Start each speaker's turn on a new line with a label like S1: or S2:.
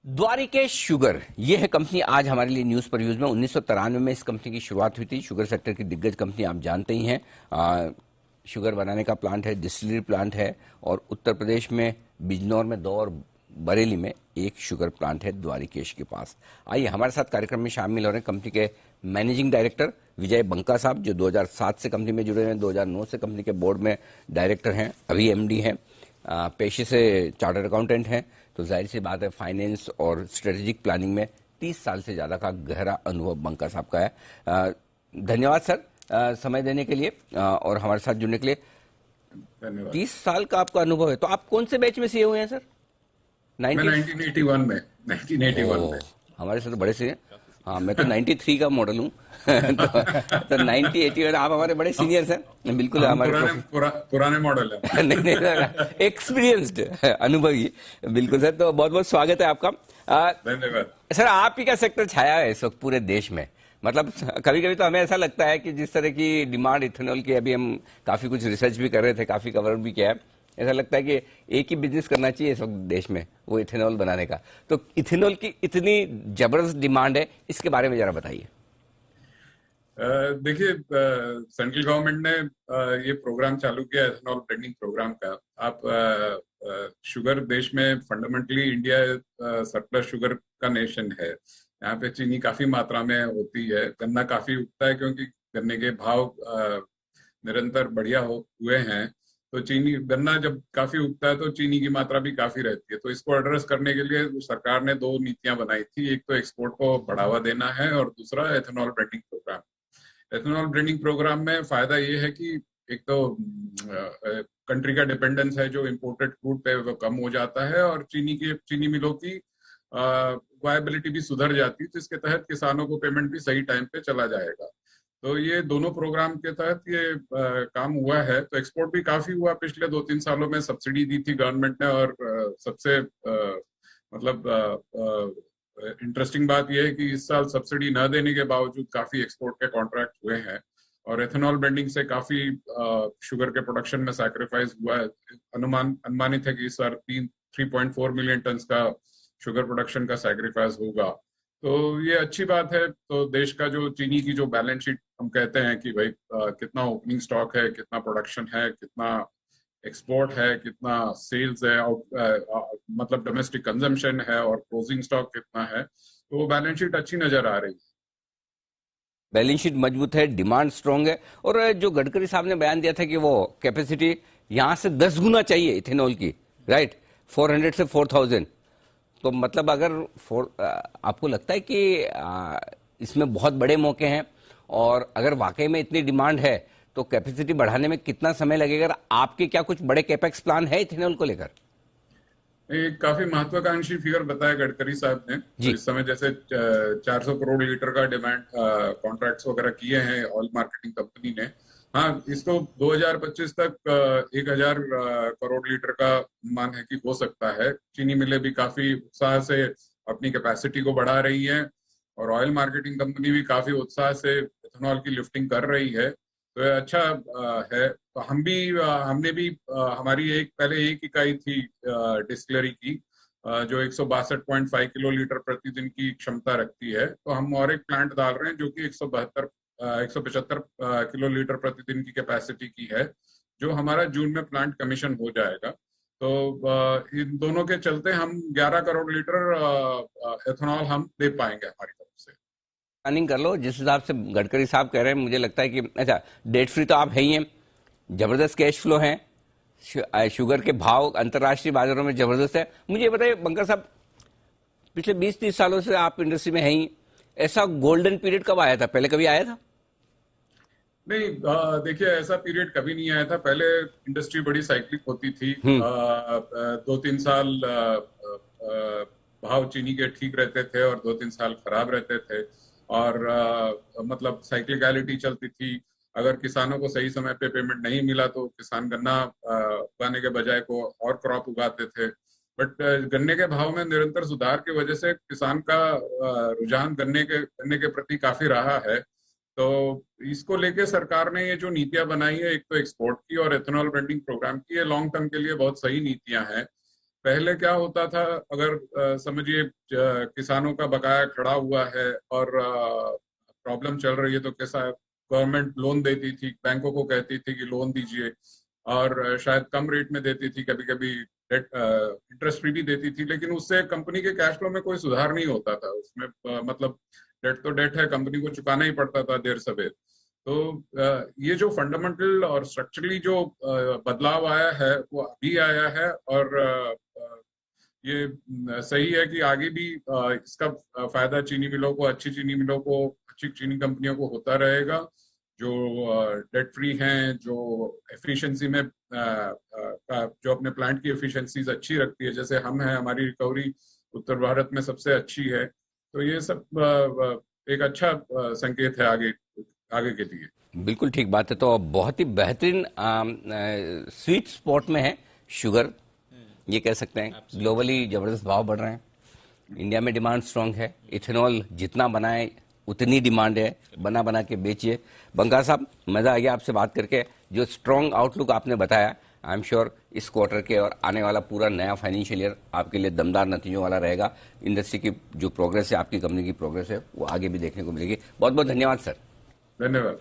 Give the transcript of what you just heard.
S1: Dwarikesh sugar ये है company आज हमारे लिए न्यूज पर यूज में 1993 में इस कंपनी की शुरुआत हुई थी। शुगर सेक्टर की दिग्गज कंपनी आप जानते ही हैं। शुगर बनाने का प्लांट है, डिस्टिलरी प्लांट है और उत्तर प्रदेश में बिजनौर में 2 और बरेली में 1 शुगर प्लांट है द्वारिकेश के पास। आइए हमारे साथ कार्यक्रम में शामिल हो रहे हैं कंपनी के मैनेजिंग डायरेक्टर विजय बंका साहब, जो 2007 से कंपनी में जुड़े हैं, 2009 से कंपनी के बोर्ड में डायरेक्टर हैं, अभी एमडी हैं, पेशे से चार्टर्ड अकाउंटेंट हैं। तो जाहिर सी बात है फाइनेंस और स्ट्रेटेजिक प्लानिंग में 30 साल से ज्यादा का गहरा अनुभव बंका साहब का है। धन्यवाद सर समय देने के लिए और हमारे साथ जुड़ने के लिए।
S2: धन्यवाद।
S1: 30 साल का आपका अनुभव है, तो आप कौन से बैच में सीए हुए हैं सर?
S2: मैं 1981 में 1981 में।
S1: हमारे से तो बड़े से हैं। हाँ, मैं तो 93 का मॉडल हूँ। तो 90 81 आप हमारे बड़े सीनियर्स हैं। बिल्कुल हमारे
S2: पुराने मॉडल है।
S1: नहीं, एक्सपीरियंस्ड अनुभवी। बिल्कुल सर, तो बहुत बहुत स्वागत है आपका।
S2: धन्यवाद
S1: सर, आप ही का सेक्टर छाया है इस वक्त पूरे देश में। मतलब कभी कभी तो हमें ऐसा लगता है कि जिस तरह की डिमांड इथेनॉल की, अभी हम काफी कुछ रिसर्च भी कर रहे थे, काफी कवर भी किया है, ऐसा लगता है कि एक ही बिजनेस करना चाहिए इस वक्त देश में, वो इथेनॉल बनाने का। तो इथेनॉल की इतनी जबरदस्त डिमांड है, इसके बारे में जरा बताइए।
S2: देखिए, सेंट्रल गवर्नमेंट ने ये प्रोग्राम चालू किया एथेनॉल ब्लेंडिंग प्रोग्राम का। आप शुगर देश में फंडामेंटली इंडिया सरप्लस शुगर का नेशन है। यहाँ पे चीनी काफी मात्रा में होती है, गन्ना काफी उगता है क्योंकि गन्ने के भाव निरंतर बढ़िया हुए हैं। तो चीनी गन्ना जब काफी उगता है तो चीनी की मात्रा भी काफी रहती है। तो इसको एड्रेस करने के लिए सरकार ने 2 नीतियां बनाई थी। एक तो एक्सपोर्ट को बढ़ावा देना है और दूसरा ethanol blending programme. Ethanol blending programme में फायदा ये है कि एक तो कंट्री का डिपेंडेंस है जो इम्पोर्टेड क्रूड पे वो कम हो जाता है और चीनी मिलों की वायबिलिटी भी सुधर जाती है, जिसके तहत किसानों को पेमेंट भी सही टाइम पे चला जाएगा। तो ये दोनों प्रोग्राम के तहत ये काम हुआ है। तो एक्सपोर्ट भी काफी हुआ पिछले 2-3 सालों में। सब्सिडी दी थी गवर्नमेंट ने और सबसे मतलब इंटरेस्टिंग बात यह है कि इस साल सब्सिडी न देने के बावजूद काफी एक्सपोर्ट के कॉन्ट्रैक्ट हुए हैं और एथेनॉल ब्लेंडिंग से काफी शुगर के प्रोडक्शन में सैक्रिफाइस हुआ है। अनुमानित है कि इस बार 3.4 मिलियन टन का शुगर प्रोडक्शन का सैक्रिफाइस होगा। तो ये अच्छी बात है। तो देश का जो चीनी की जो बैलेंस शीट हम कहते हैं कि भाई कितना ओपनिंग स्टॉक है, कितना प्रोडक्शन है, कितना एक्सपोर्ट है, कितना सेल्स है, मतलब डोमेस्टिक कंजम्पशन है और क्लोजिंग स्टॉक कितना है, तो वो बैलेंस शीट अच्छी नजर आ रही है।
S1: बैलेंस शीट मजबूत है, डिमांड स्ट्रांग है। और जो गडकरी साहब ने बयान दिया था कि वो कैपेसिटी यहां से 10 गुना चाहिए इथेनॉल की, राइट, 400 से 4000। तो मतलब अगर आपको लगता है कि इसमें बहुत बड़े मौके हैं और अगर वाकई में इतनी डिमांड है तो कैपेसिटी बढ़ाने में कितना समय लगेगा? आपके क्या कुछ बड़े कैपेक्स प्लान है इथेनॉल को लेकर?
S2: एक काफी महत्वाकांक्षी फिगर बताया गडकरी साहब ने। तो इस समय जैसे 400 करोड़ लीटर का डिमांड कॉन्ट्रैक्ट्स वगैरह किए हैं ऑयल मार्केटिंग कंपनी ने। हाँ, इसको 2025 तक 1000 करोड़ लीटर का अनुमान है कि हो सकता है। चीनी मिलें भी काफी उत्साह से अपनी कैपेसिटी को बढ़ा रही हैं और ऑयल मार्केटिंग कंपनी भी काफी उत्साह से इथेनॉल की लिफ्टिंग कर रही है। तो ये अच्छा है। तो हमने भी हमारी पहले एक इकाई थी डिस्टिलरी की जो 162.5 किलो लीटर प्रतिदिन की क्षमता रखती है। तो हम और एक प्लांट डाल रहे हैं जो कि 175 किलो लीटर प्रतिदिन की कैपेसिटी की है, जो हमारा जून में प्लांट कमीशन हो जाएगा। तो इन दोनों के चलते हम 11 करोड़ लीटर एथेनॉल हम दे पाएंगे हमारी तरफ से।
S1: प्लानिंग कर लो जिस हिसाब से गडकरी साहब कह रहे हैं। मुझे लगता है कि अच्छा, डेट फ्री तो आप है ही हैं, जबरदस्त कैश फ्लो है, शुगर के भाव अंतर्राष्ट्रीय बाजारों में जबरदस्त है। मुझे ये बताइए बंकर साहब, पिछले 20-30 सालों से आप इंडस्ट्री में हैं ही, ऐसा गोल्डन पीरियड कब आया था? पहले कभी आया था?
S2: नहीं, देखिए ऐसा पीरियड कभी नहीं आया था। पहले इंडस्ट्री बड़ी साइक्लिक होती थी। 2-3 साल भाव चीनी के ठीक रहते थे और 2-3 साल खराब रहते थे और मतलब साइक्लिकलिटी चलती थी। अगर किसानों को सही समय पे पेमेंट नहीं मिला तो किसान गन्ना उगाने के बजाय को और क्रॉप उगाते थे। बट गन्ने के भाव में निरंतर सुधार की वजह से किसान का रुझान गन्ने के प्रति काफी रहा है। तो इसको लेके सरकार ने ये जो नीतियां बनाई है, एक तो एक्सपोर्ट की और एथेनॉल ब्लेंडिंग प्रोग्राम की, ये लॉन्ग टर्म के लिए बहुत सही नीतियां हैं। पहले क्या होता था, अगर समझिए किसानों का बकाया खड़ा हुआ है और प्रॉब्लम चल रही है, तो कैसा गवर्नमेंट लोन देती थी, बैंकों को कहती थी कि लोन दीजिए, और शायद कम रेट में देती थी, कभी कभी इंटरेस्ट फ्री भी देती थी, लेकिन उससे कंपनी के कैश फ्लो में कोई सुधार नहीं होता था उसमें। मतलब डेट तो डेट है, कंपनी को चुकाना ही पड़ता था देर सवेर। तो ये जो फंडामेंटल और स्ट्रक्चरली जो बदलाव आया है वो अभी आया है, और ये सही है कि आगे भी इसका फायदा चीनी मिलों को, अच्छी चीनी मिलों को, अच्छी चीनी कंपनियों को होता रहेगा, जो डेट फ्री हैं, जो एफिशिएंसी में जो अपने प्लांट की एफिशिएंसीज अच्छी रखती है, जैसे हम हैं, हमारी रिकवरी उत्तर भारत में सबसे अच्छी है। तो ये सब एक अच्छा संकेत है आगे आगे के लिए।
S1: बिल्कुल ठीक बात है। तो बहुत ही बेहतरीन स्वीट स्पॉट में है शुगर, ये कह सकते हैं। ग्लोबली जबरदस्त भाव बढ़ रहे हैं, इंडिया में डिमांड स्ट्रांग है। इथेनॉल जितना बनाए उतनी डिमांड है, बना बना के बेचिए। बंगा साहब, मजा आ गया आपसे बात करके। जो स्ट्रांग आउटलुक आपने बताया, आई एम श्योर इस क्वार्टर के और आने वाला पूरा नया फाइनेंशियल ईयर आपके लिए दमदार नतीजों वाला रहेगा। इंडस्ट्री की जो प्रोग्रेस है, आपकी कंपनी की प्रोग्रेस है, वो आगे भी देखने को मिलेगी। बहुत बहुत धन्यवाद सर।
S2: धन्यवाद।